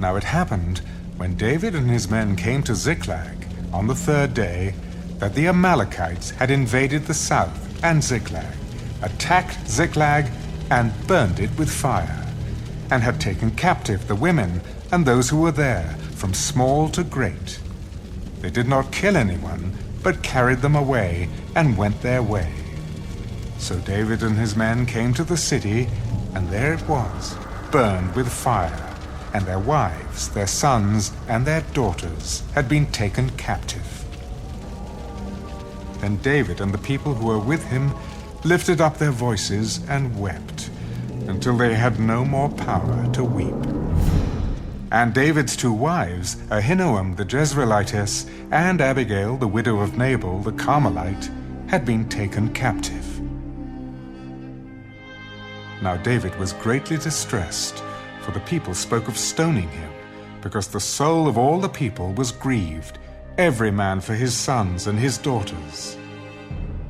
Now it happened, when David and his men came to Ziklag on the third day, that the Amalekites had invaded the south and Ziklag, attacked Ziklag, and burned it with fire, and had taken captive the women and those who were there, from small to great. They did not kill anyone, but carried them away and went their way. So David and his men came to the city, and there it was, burned with fire, and their wives, their sons, and their daughters had been taken captive. Then David and the people who were with him lifted up their voices and wept, until they had no more power to weep. And David's two wives, Ahinoam the Jezreelitess, and Abigail the widow of Nabal the Carmelite, had been taken captive. Now David was greatly distressed, for the people spoke of stoning him, because the soul of all the people was grieved, every man for his sons and his daughters.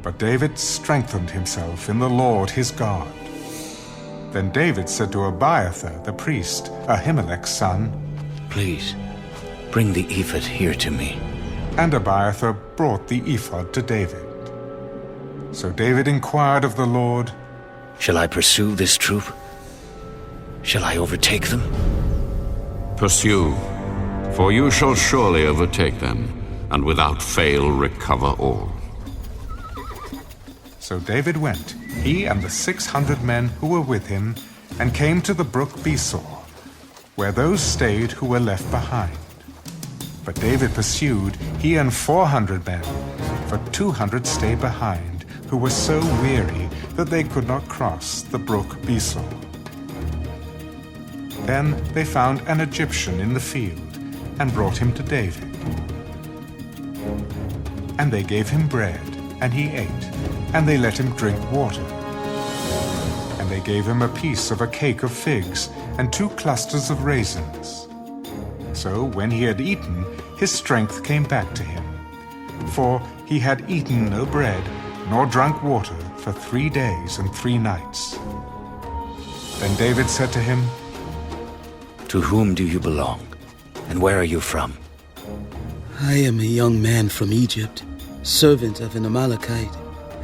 But David strengthened himself in the Lord his God. Then David said to Abiathar the priest, Ahimelech's son, "Please, bring the ephod here to me." And Abiathar brought the ephod to David. So David inquired of the Lord, "Shall I pursue this troop? Shall I overtake them?" Pursue, for you shall surely overtake them, and without fail recover all. So David went, he and the 600 men who were with him, and came to the brook Besor, where those stayed who were left behind. But David pursued, he and 400 men, for 200 stayed behind, who were so weary that they could not cross the brook Besor. Then they found an Egyptian in the field, and brought him to David. And they gave him bread, and he ate, and they let him drink water. And they gave him a piece of a cake of figs, and 2 clusters of raisins. So when he had eaten, his strength came back to him, for he had eaten no bread, nor drunk water for 3 days and 3 nights. Then David said to him, "To whom do you belong, and where are you from?" "I am a young man from Egypt, servant of an Amalekite,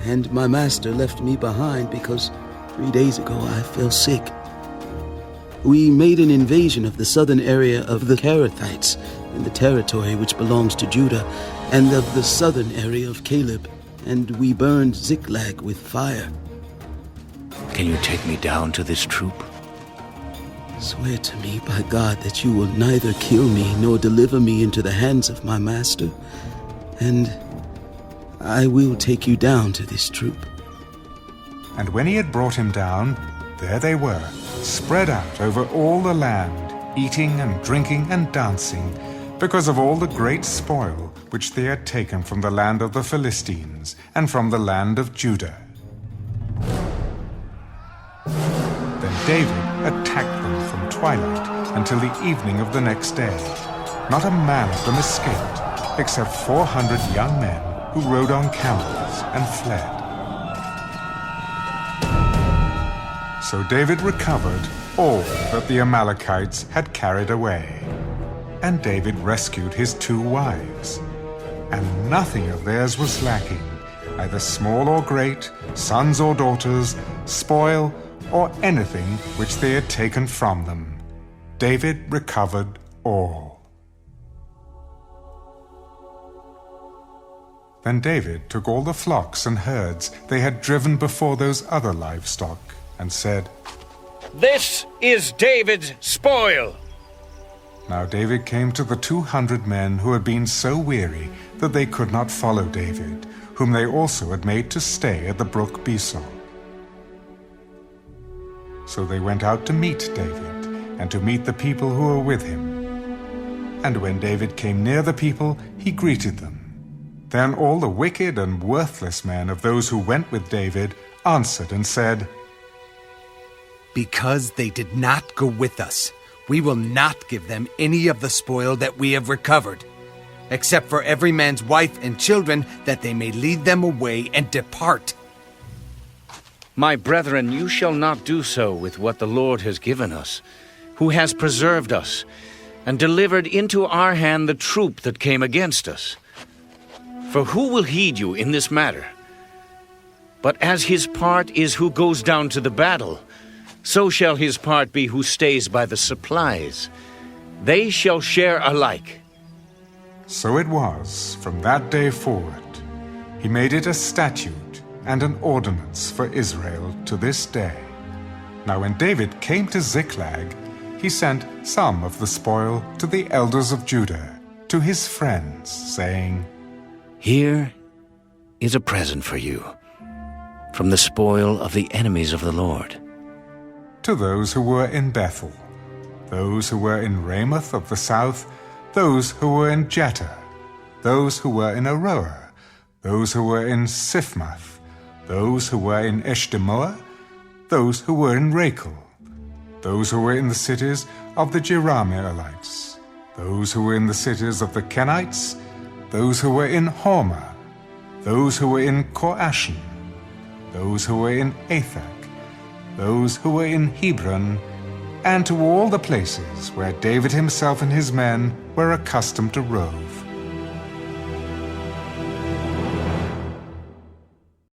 and my master left me behind because 3 days ago I fell sick. We made an invasion of the southern area of the Kerethites in the territory which belongs to Judah, and of the southern area of Caleb, and we burned Ziklag with fire." "Can you take me down to this troop?" "Swear to me by God that you will neither kill me nor deliver me into the hands of my master, and I will take you down to this troop." And when he had brought him down, there they were, spread out over all the land, eating and drinking and dancing, because of all the great spoil which they had taken from the land of the Philistines and from the land of Judah. Then David attacked them from twilight until the evening of the next day. Not a man of them escaped, except 400 young men who rode on camels and fled. So David recovered all that the Amalekites had carried away. And David rescued his 2 wives. And nothing of theirs was lacking, either small or great, sons or daughters, spoil, or anything which they had taken from them. David recovered all. Then David took all the flocks and herds they had driven before those other livestock, and said, "This is David's spoil." Now David came to the 200 men who had been so weary that they could not follow David, whom they also had made to stay at the brook Besor. So they went out to meet David, and to meet the people who were with him. And when David came near the people, he greeted them. Then all the wicked and worthless men of those who went with David answered and said, "Because they did not go with us, we will not give them any of the spoil that we have recovered, except for every man's wife and children, that they may lead them away and depart." My brethren, you shall not do so with what the Lord has given us, who has preserved us, and delivered into our hand the troop that came against us. For who will heed you in this matter? But as his part is who goes down to the battle, so shall his part be who stays by the supplies. They shall share alike. So it was from that day forward. He made it a statute and an ordinance for Israel to this day. Now when David came to Ziklag, he sent some of the spoil to the elders of Judah, to his friends, saying, Here is a present for you, from the spoil of the enemies of the Lord. To those who were in Bethel, those who were in Ramoth of the south, those who were in Jetah, those who were in Aroer, those who were in Siphmath, those who were in Eshtemoa, those who were in Rachel, those who were in the cities of the Jerahmeelites, those who were in the cities of the Kenites, those who were in Hormah, those who were in Korashan, those who were in Athak, those who were in Hebron, and to all the places where David himself and his men were accustomed to rove.